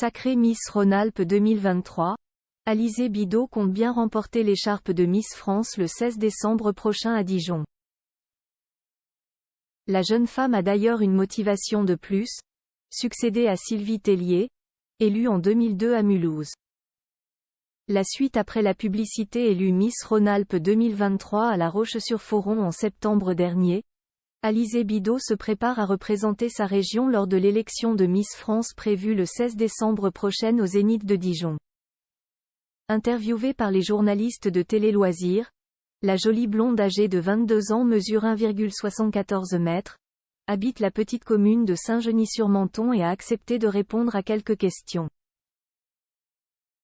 Sacrée Miss Rhône-Alpes 2023, Alizée Bidot compte bien remporter l'écharpe de Miss France le 16 décembre prochain à Dijon. La jeune femme a d'ailleurs une motivation de plus, succéder à Sylvie Tellier, élue en 2002 à Mulhouse. La suite après la publicité élue Miss Rhône-Alpes 2023 à La Roche-sur-Foron en septembre dernier, Alizée Bidot se prépare à représenter sa région lors de l'élection de Miss France prévue le 16 décembre prochain au Zénith de Dijon. Interviewée par les journalistes de Télé Loisirs, la jolie blonde âgée de 22 ans mesure 1,74 m, habite la petite commune de Saint-Genis-sur-Menton et a accepté de répondre à quelques questions.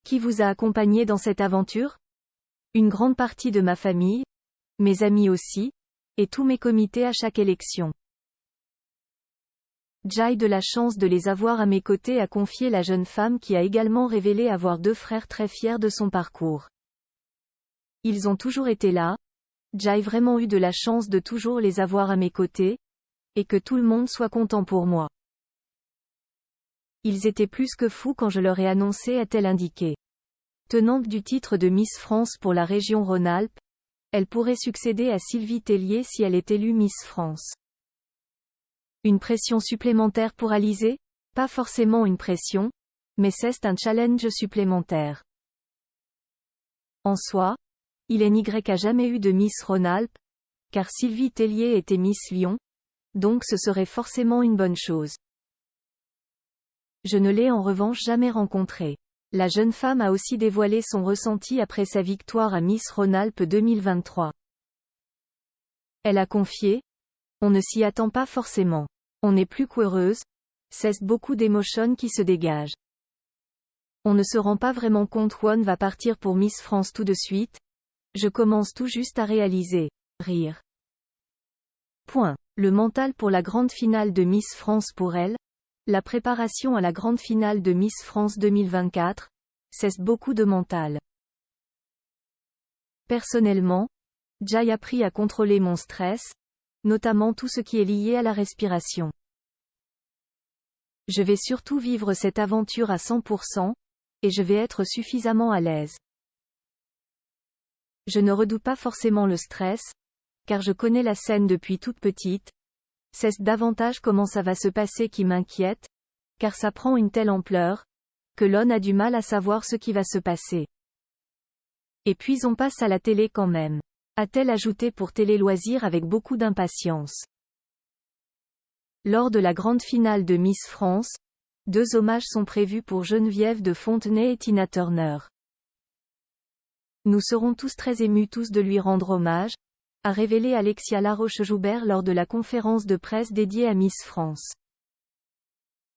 Qui vous a accompagné dans cette aventure? Une grande partie de ma famille, mes amis aussi, et tous mes comités à chaque élection. J'ai de la chance de les avoir à mes côtés, a confié la jeune femme qui a également révélé avoir 2 frères très fiers de son parcours. Ils ont toujours été là, j'ai vraiment eu de la chance de toujours les avoir à mes côtés, et que tout le monde soit content pour moi. Ils étaient plus que fous quand je leur ai annoncé, a-t-elle indiqué. Tenante du titre de Miss France pour la région Rhône-Alpes, elle pourrait succéder à Sylvie Tellier si elle est élue Miss France. Une pression supplémentaire pour Alizée? Pas forcément une pression, mais c'est un challenge supplémentaire. En soi, il a jamais eu de Miss Rhône-Alpes, car Sylvie Tellier était Miss Lyon, donc ce serait forcément une bonne chose. Je ne l'ai en revanche jamais rencontrée. La jeune femme a aussi dévoilé son ressenti après sa victoire à Miss Rhône-Alpes 2023. Elle a confié: on ne s'y attend pas forcément. On est plus qu'heureuse, c'est beaucoup d'émotions qui se dégagent. On ne se rend pas vraiment compte où on va partir pour Miss France tout de suite. Je commence tout juste à réaliser. Rire. Point. Le mental pour la grande finale de Miss France pour elle. La préparation à la grande finale de Miss France 2024, c'est beaucoup de mental. Personnellement, j'ai appris à contrôler mon stress, notamment tout ce qui est lié à la respiration. Je vais surtout vivre cette aventure à 100%, et je vais être suffisamment à l'aise. Je ne redoute pas forcément le stress, car je connais la scène depuis toute petite. C'est davantage comment ça va se passer qui m'inquiète, car ça prend une telle ampleur, que l'on a du mal à savoir ce qui va se passer. Et puis on passe à la télé quand même, a-t-elle ajouté pour Télé Loisirs avec beaucoup d'impatience. Lors de la grande finale de Miss France, 2 hommages sont prévus pour Geneviève de Fontenay et Tina Turner. Nous serons tous très émus de lui rendre hommage, a révélé Alexia Laroche-Joubert lors de la conférence de presse dédiée à Miss France.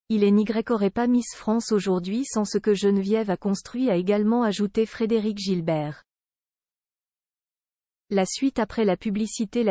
Il n'aurait pas Miss France aujourd'hui sans ce que Geneviève a construit, a également ajouté Frédéric Gilbert. La suite après la publicité.